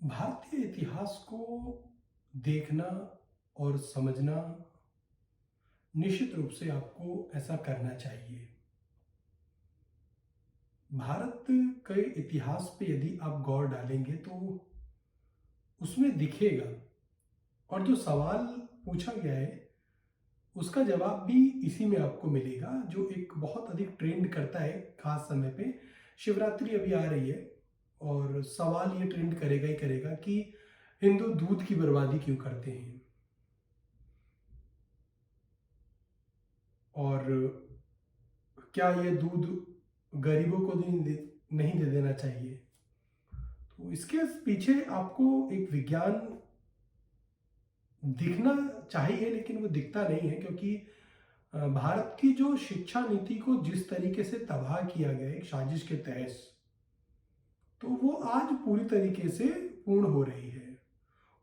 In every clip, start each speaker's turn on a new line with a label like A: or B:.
A: भारतीय इतिहास को देखना और समझना निश्चित रूप से आपको ऐसा करना चाहिए। भारत के इतिहास पे यदि आप गौर डालेंगे तो उसमें दिखेगा और जो सवाल पूछा गया है उसका जवाब भी इसी में आपको मिलेगा, जो एक बहुत अधिक ट्रेंड करता है खास समय पे। शिवरात्रि अभी आ रही है और सवाल ये ट्रेंड करेगा ही करेगा कि हिंदू दूध की बर्बादी क्यों करते हैं और क्या ये दूध गरीबों को नहीं दे देना चाहिए। तो इसके पीछे आपको एक विज्ञान दिखना चाहिए, लेकिन वो दिखता नहीं है क्योंकि भारत की जो शिक्षा नीति को जिस तरीके से तबाह किया गया एक साजिश के तहत, तो वो आज पूरी तरीके से पूर्ण हो रही है।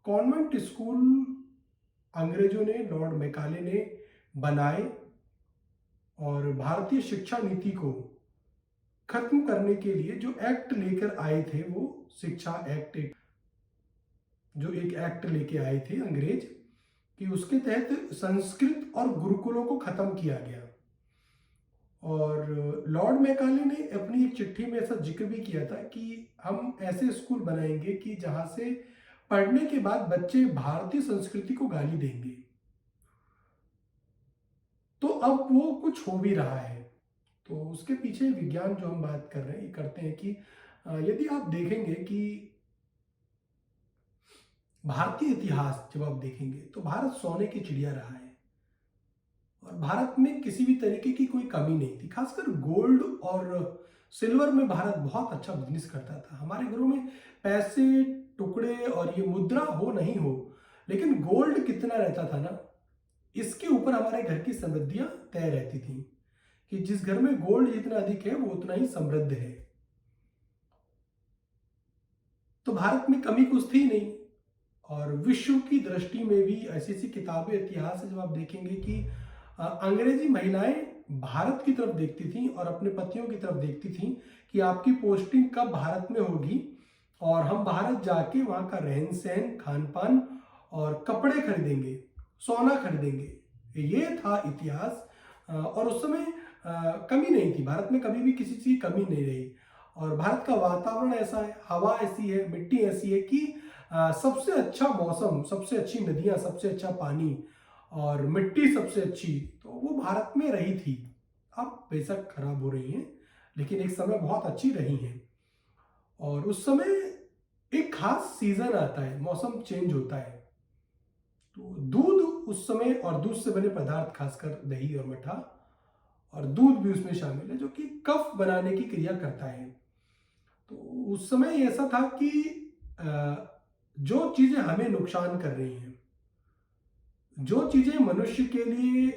A: कॉन्वेंट स्कूल अंग्रेजों ने, लॉर्ड मैकाले ने बनाए और भारतीय शिक्षा नीति को खत्म करने के लिए जो एक्ट लेकर आए थे, वो शिक्षा एक्ट, जो एक एक्ट लेके आए थे अंग्रेज, कि उसके तहत संस्कृत और गुरुकुलों को खत्म किया गया। और लॉर्ड मैकाले ने अपनी एक चिट्ठी में ऐसा जिक्र भी किया था कि हम ऐसे स्कूल बनाएंगे कि जहां से पढ़ने के बाद बच्चे भारतीय संस्कृति को गाली देंगे। तो अब वो कुछ हो भी रहा है। तो उसके पीछे विज्ञान जो हम बात कर रहे हैं, ये करते हैं कि यदि आप देखेंगे कि भारतीय इतिहास जब आप देखेंगे तो भारत सोने की चिड़िया रहा है और भारत में किसी भी तरीके की कोई कमी नहीं थी। खासकर गोल्ड और सिल्वर में भारत बहुत अच्छा बिजनेस करता था। हमारे घरों में पैसे, टुकड़े और ये मुद्रा हो नहीं हो, लेकिन गोल्ड कितना रहता था ना, इसके ऊपर हमारे घर की समृद्धियां तय रहती थी कि जिस घर में गोल्ड जितना अधिक है वो उतना ही समृद्ध है। तो भारत में कमी कुछ थी नहीं। और विश्व की दृष्टि में भी ऐसी ऐसी किताबें इतिहास से जब आप देखेंगे कि अंग्रेजी महिलाएं भारत की तरफ देखती थीं और अपने पतियों की तरफ देखती थीं कि आपकी पोस्टिंग कब भारत में होगी और हम भारत जाके वहाँ का रहन सहन, खान पान और कपड़े खरीदेंगे, सोना खरीदेंगे। ये था इतिहास। और उस समय कमी नहीं थी, भारत में कभी भी किसी चीज़ की कमी नहीं रही। और भारत का वातावरण ऐसा है, हवा ऐसी है, मिट्टी ऐसी है कि सबसे अच्छा मौसम, सबसे अच्छी नदियाँ, सबसे अच्छा पानी और मिट्टी सबसे अच्छी, तो वो भारत में रही थी। अब बेशक खराब हो रही हैं, लेकिन एक समय बहुत अच्छी रही हैं। और उस समय एक खास सीजन आता है, मौसम चेंज होता है, तो दूध उस समय, और दूध से बने पदार्थ खासकर दही और मठा और दूध भी उसमें शामिल है, जो कि कफ बनाने की क्रिया करता है। तो उस समय ऐसा था कि जो चीजें हमें नुकसान कर रही हैं, जो चीजें मनुष्य के लिए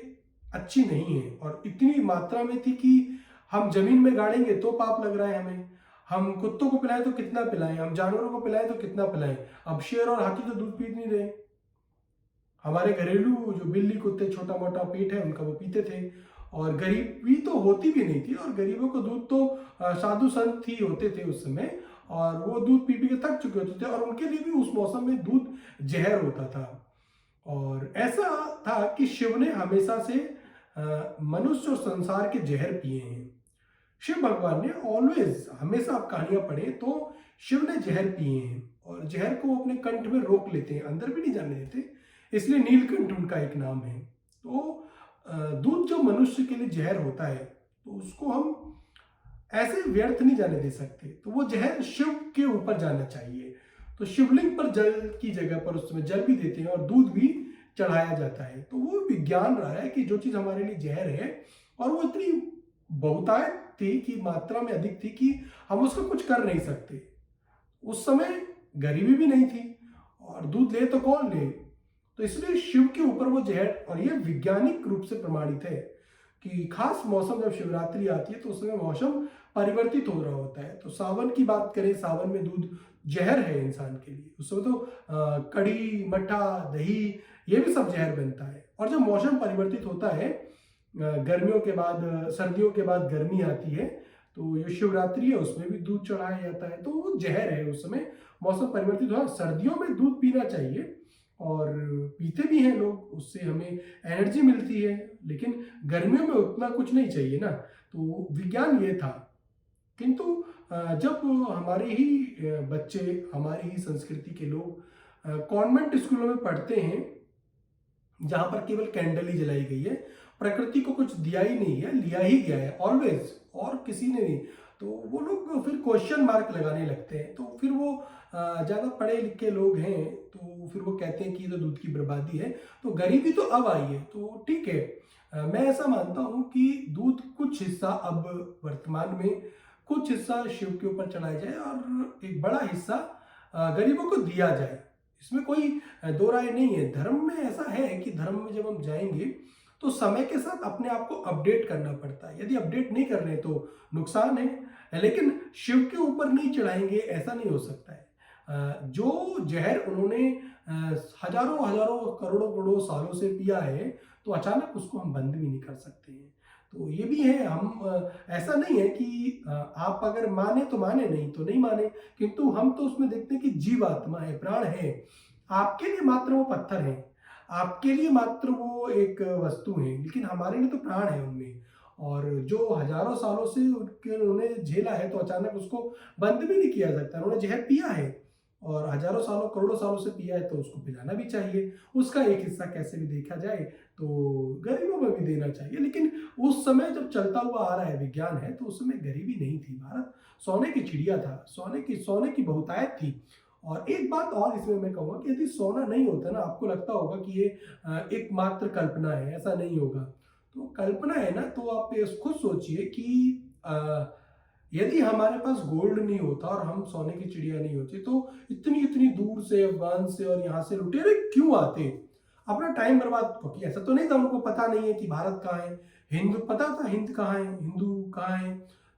A: अच्छी नहीं है और इतनी मात्रा में थी कि हम जमीन में गाड़ेंगे तो पाप लग रहा है हमें, हम कुत्तों को पिलाएं तो कितना पिलाएं, हम जानवरों को पिलाएं तो कितना पिलाएं। अब शेर और हाथी तो दूध पी नहीं रहे। हमारे घरेलू जो बिल्ली, कुत्ते, छोटा मोटा पेट है उनका, वो पीते थे। और गरीबी तो होती भी नहीं थी, और गरीबों को दूध तो साधु संत ही होते थे उस समय, और वो दूध पी पी के थक चुके होते थे और उनके लिए भी उस मौसम में दूध जहर होता था। और ऐसा था कि शिव ने हमेशा से मनुष्य और संसार के जहर पिए हैं। शिव भगवान ने ऑलवेज, हमेशा आप कहानियां पढ़े तो शिव ने जहर पिए हैं और जहर को अपने कंठ में रोक लेते हैं, अंदर भी नहीं जाने देते, इसलिए नीलकंठ उनका एक नाम है। तो दूध जो मनुष्य के लिए जहर होता है, तो उसको हम ऐसे व्यर्थ नहीं जाने दे सकते, तो वो जहर शिव के ऊपर जाना चाहिए। तो शिवलिंग पर जल की जगह पर उस समय जल भी देते हैं और दूध भी चढ़ाया जाता है। तो वो विज्ञान रहा है कि जो चीज हमारे लिए जहर है, और वो इतनी बहुतायत थी कि मात्रा में अधिक थी कि हम उसका कुछ कर नहीं सकते। उस समय गरीबी भी नहीं थी और दूध ले तो कौन ले, तो इसलिए शिव के ऊपर वो जहर, और ये वैज्ञानिक रूप से प्रमाणित है कि खास मौसम जब शिवरात्रि आती है तो उस समय मौसम परिवर्तित हो रहा होता है। तो सावन की बात करें, सावन में दूध जहर है इंसान के लिए। उस समय तो कड़ी, मठा, दही, ये भी सब जहर बनता है। और जब मौसम परिवर्तित होता है, गर्मियों के बाद सर्दियों के बाद गर्मी आती है, तो जो शिवरात्रि है उसमें भी दूध चढ़ाया जाता है, तो वो जहर है। उस समय मौसम परिवर्तित हुआ, सर्दियों में दूध पीना चाहिए और पीते भी हैं लोग, उससे हमें एनर्जी मिलती है, लेकिन गर्मियों में उतना कुछ नहीं चाहिए ना। तो विज्ञान ये था। किंतु जब हमारे ही बच्चे, हमारी ही संस्कृति के लोग कॉन्वेंट स्कूलों में पढ़ते हैं, जहाँ पर केवल कैंडल ही जलाई गई है, प्रकृति को कुछ दिया ही नहीं है, लिया ही गया है ऑलवेज, और किसी ने नहीं, तो वो लोग फिर क्वेश्चन मार्क लगाने लगते हैं। तो फिर वो ज़्यादा पढ़े लिखे लोग हैं, तो फिर वो कहते हैं कि ये तो दूध की बर्बादी है। तो गरीबी तो अब आई है, तो ठीक है। मैं ऐसा मानता हूँ कि दूध कुछ हिस्सा अब वर्तमान में, कुछ हिस्सा शिव के ऊपर चढ़ाया जाए और एक बड़ा हिस्सा गरीबों को दिया जाए। इसमें कोई दो राय नहीं है। धर्म में ऐसा है कि धर्म में जब हम जाएंगे तो समय के साथ अपने आप को अपडेट करना पड़ता है। यदि अपडेट नहीं कर रहे तो नुकसान है, लेकिन शिव के ऊपर नहीं चढ़ाएंगे ऐसा नहीं हो सकता है। जो जहर उन्होंने हजारों हजारों करोड़ों करोड़ों सालों से पिया है, तो अचानक उसको हम बंद भी नहीं कर सकते हैं। तो ये भी है, हम ऐसा नहीं है कि आप अगर माने तो माने, नहीं तो नहीं माने, किंतु हम तो उसमें देखते हैं कि जीवात्मा है, प्राण है। आपके लिए मात्र वो पत्थर है, आपके लिए मात्र वो एक वस्तु है, लेकिन हमारे लिए तो प्राण है उनमें। और जो हजारों सालों से उनके उन्होंने झेला है, तो अचानक उसको बंद भी नहीं किया सकता। उन्होंने जहर पिया है और हजारों सालों करोड़ों सालों से पिया है, तो उसको पिलाना भी चाहिए। उसका एक हिस्सा कैसे भी देखा जाए तो गरीबों में भी देना चाहिए। लेकिन उस समय जब चलता हुआ आ रहा है विज्ञान है, तो उस समय गरीबी नहीं थी। भारत सोने की चिड़िया था, सोने की बहुतायत थी। और एक बात और इसमें मैं कहूँगा कि यदि सोना नहीं होता ना, आपको लगता होगा कि ये एकमात्र कल्पना है, ऐसा नहीं होगा। तो कल्पना है ना, तो आप ये खुद सोचिए कि यदि हमारे पास गोल्ड नहीं होता और हम सोने की चिड़िया नहीं होती, तो इतनी इतनी दूर से, अफगान से और यहाँ से लुटेरे क्यों आते? अपना टाइम बर्बाद, क्योंकि ऐसा तो नहीं था उनको पता नहीं है कि भारत कहाँ है। हिंदू पता था, हिंद कहाँ है, हिंदू कहाँ है।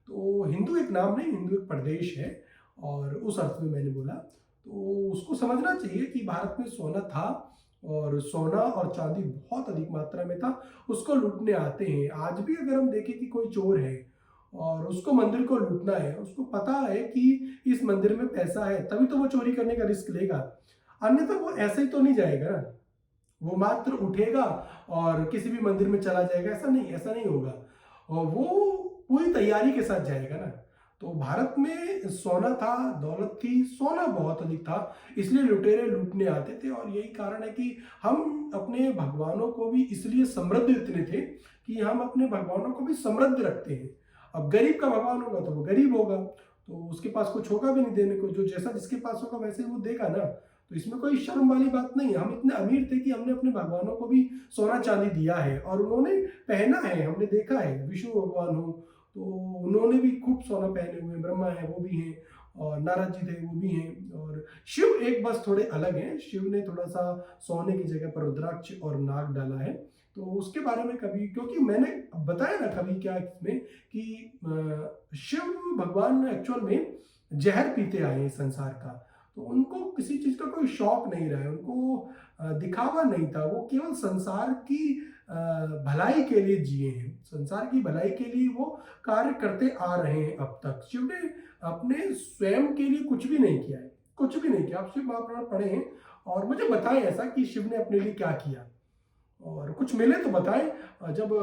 A: तो हिंदू एक नाम नहीं, हिंदू एक प्रदेश है, और उस अर्थ में मैंने बोला। तो उसको समझना चाहिए कि भारत में सोना था, और सोना और चांदी बहुत अधिक मात्रा में था, उसको लूटने आते हैं। आज भी अगर हम देखें कि कोई चोर है और उसको मंदिर को लूटना है, उसको पता है कि इस मंदिर में पैसा है, तभी तो वो चोरी करने का रिस्क लेगा, अन्यथा वो ऐसे ही तो नहीं जाएगा ना। वो मात्र उठेगा और किसी भी मंदिर में चला जाएगा, ऐसा नहीं होगा, और वो पूरी तैयारी के साथ जाएगा ना। तो भारत में सोना था, दौलत थी, सोना बहुत अधिक था, इसलिए लुटेरे लूटने आते थे। और यही कारण है कि हम अपने भगवानों को भी इसलिए समृद्ध इतने थे कि हम अपने भगवानों को भी समृद्ध रखते हैं। अब गरीब का भगवान होगा तो वो गरीब होगा, तो उसके पास कुछ होगा भी नहीं देने को, जो जैसा जिसके पास होगा वैसे वो देगा ना। तो इसमें कोई शर्म वाली बात नहीं है। हम इतने अमीर थे कि हमने अपने भगवानों को भी सोना चांदी दिया है, और उन्होंने पहना है, हमने देखा है। विष्णु भगवान हो तो उन्होंने भी खूब सोना पहने हुए, ब्रह्मा है वो भी हैं, और नारद जी थे वो भी हैं, और शिव एक बस थोड़े अलग हैं। शिव ने थोड़ा सा सोने की जगह पर रुद्राक्ष और नाग डाला है। तो उसके बारे में कभी, क्योंकि मैंने बताया ना कभी क्या इसमें कि शिव भगवान एक्चुअल में जहर पीते आए हैं संसार का, तो उनको किसी चीज का कोई शौक नहीं रहा है, उनको दिखावा नहीं था। वो केवल संसार की भलाई के लिए जिए हैं, संसार की भलाई के लिए वो कार्य करते आ रहे हैं अब तक। शिव ने अपने स्वयं के लिए कुछ भी नहीं किया है, कुछ भी नहीं किया। आप शिव महापुराण पढ़े हैं और मुझे बताएं ऐसा कि शिव ने अपने लिए क्या किया, और कुछ मिले तो बताएं। जब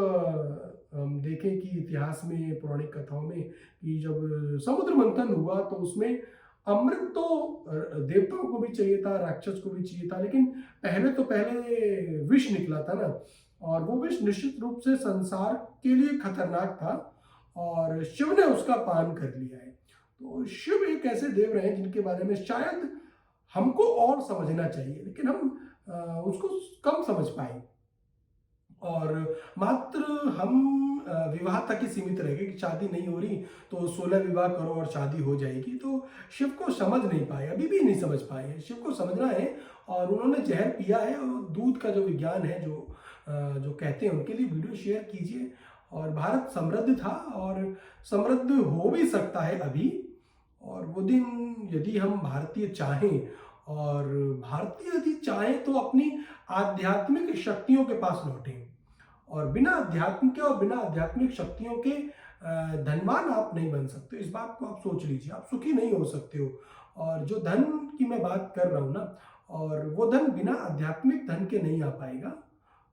A: हम देखें कि इतिहास में, पौराणिक कथाओं में, कि जब समुद्र मंथन हुआ तो उसमें अमृत तो देवताओं को भी चाहिए था, राक्षस को भी चाहिए था, लेकिन पहले विष निकला था ना, और वो विष निश्चित रूप से संसार के लिए खतरनाक था, और शिव ने उसका पान कर लिया है। तो शिव एक ऐसे देव रहे जिनके बारे में शायद हमको और समझना चाहिए, लेकिन हम उसको कम समझ पाए, और मात्र हम विवाह तक ही सीमित रह गए कि शादी नहीं हो रही तो 16 विवाह करो और शादी हो जाएगी। तो शिव को समझ नहीं पाए, अभी भी नहीं समझ पाए हैं। शिव को समझना है, और उन्होंने जहर पिया है, और दूध का जो विज्ञान है, जो कहते हैं, उनके लिए वीडियो शेयर कीजिए। और भारत समृद्ध था और समृद्ध हो भी सकता है अभी, और वो दिन यदि हम भारतीय चाहें, और भारतीय यदि चाहें तो अपनी आध्यात्मिक शक्तियों के पास लौटें, और बिना अध्यात्म के और बिना आध्यात्मिक शक्तियों के धनवान आप नहीं बन सकते, इस बात को आप सोच लीजिए, आप सुखी नहीं हो सकते हो। और जो धन की मैं बात कर रहा हूँ ना, और वो धन बिना आध्यात्मिक धन के नहीं आ पाएगा।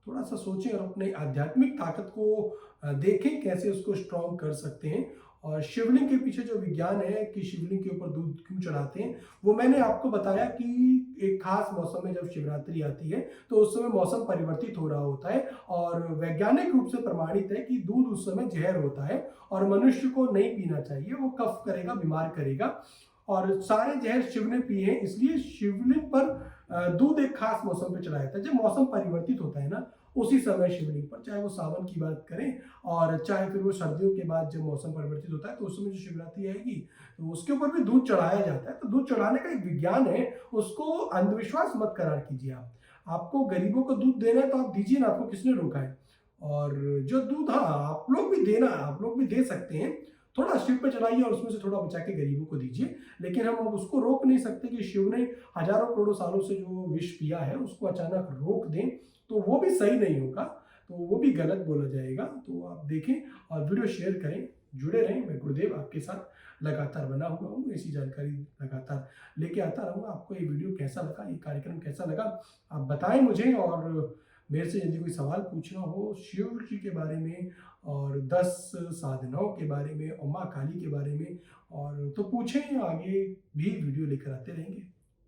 A: थोड़ा सा सोचें और अपने आध्यात्मिक ताकत को देखें कैसे उसको स्ट्रॉन्ग कर सकते हैं। और शिवलिंग के पीछे जो विज्ञान है कि शिवलिंग के ऊपर दूध क्यों चढ़ाते हैं, वो मैंने आपको बताया कि एक खास मौसम में जब शिवरात्रि आती है तो उस समय मौसम परिवर्तित हो रहा होता है, और वैज्ञानिक रूप से प्रमाणित है कि दूध उस समय जहर होता है और मनुष्य को नहीं पीना चाहिए, वो कफ करेगा, बीमार करेगा। और सारे जहर शिव ने पिए हैं, इसलिए शिवलिंग पर दूध एक खास मौसम पे चढ़ाया था। जब मौसम परिवर्तित होता है ना, उसी समय शिवलिंग पर, चाहे वो सावन की बात करें और चाहे फिर वो सर्दियों के बाद जब मौसम परिवर्तित होता है तो उस समय जो शिवरात्रि आएगी तो उसके ऊपर भी दूध चढ़ाया जाता है। तो दूध चढ़ाने का एक विज्ञान है, उसको अंधविश्वास मत करार कीजिए आप। आपको गरीबों को दूध देना है तो आप दीजिए ना, आपको किसने रोका है। और जो दूध, हाँ, आप लोग भी देना, आप लोग भी दे सकते हैं, थोड़ा शिव पे चढ़ाइए और उसमें से थोड़ा बचा के गरीबों को दीजिए। लेकिन हम अब उसको रोक नहीं सकते कि शिव ने हजारों करोड़ों सालों से जो विष पिया है उसको अचानक रोक दें, तो वो भी सही नहीं होगा, तो वो भी गलत बोला जाएगा। तो आप देखें और वीडियो शेयर करें, जुड़े रहें। मैं गुरुदेव आपके साथ लगातार बना हुआ हूँ, ऐसी जानकारी लगातार लेके आता रहूँगा। आपको ये वीडियो कैसा लगा, ये कार्यक्रम कैसा लगा, आप बताएं मुझे। और मेरे से यदि कोई सवाल पूछना हो शिव जी के बारे में और 10 साधनाओं के बारे में और माँ काली के बारे में, और तो पूछें, आगे भी वीडियो लेकर आते रहेंगे।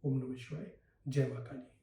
A: ओम नमः शिवाय, जय माँ काली।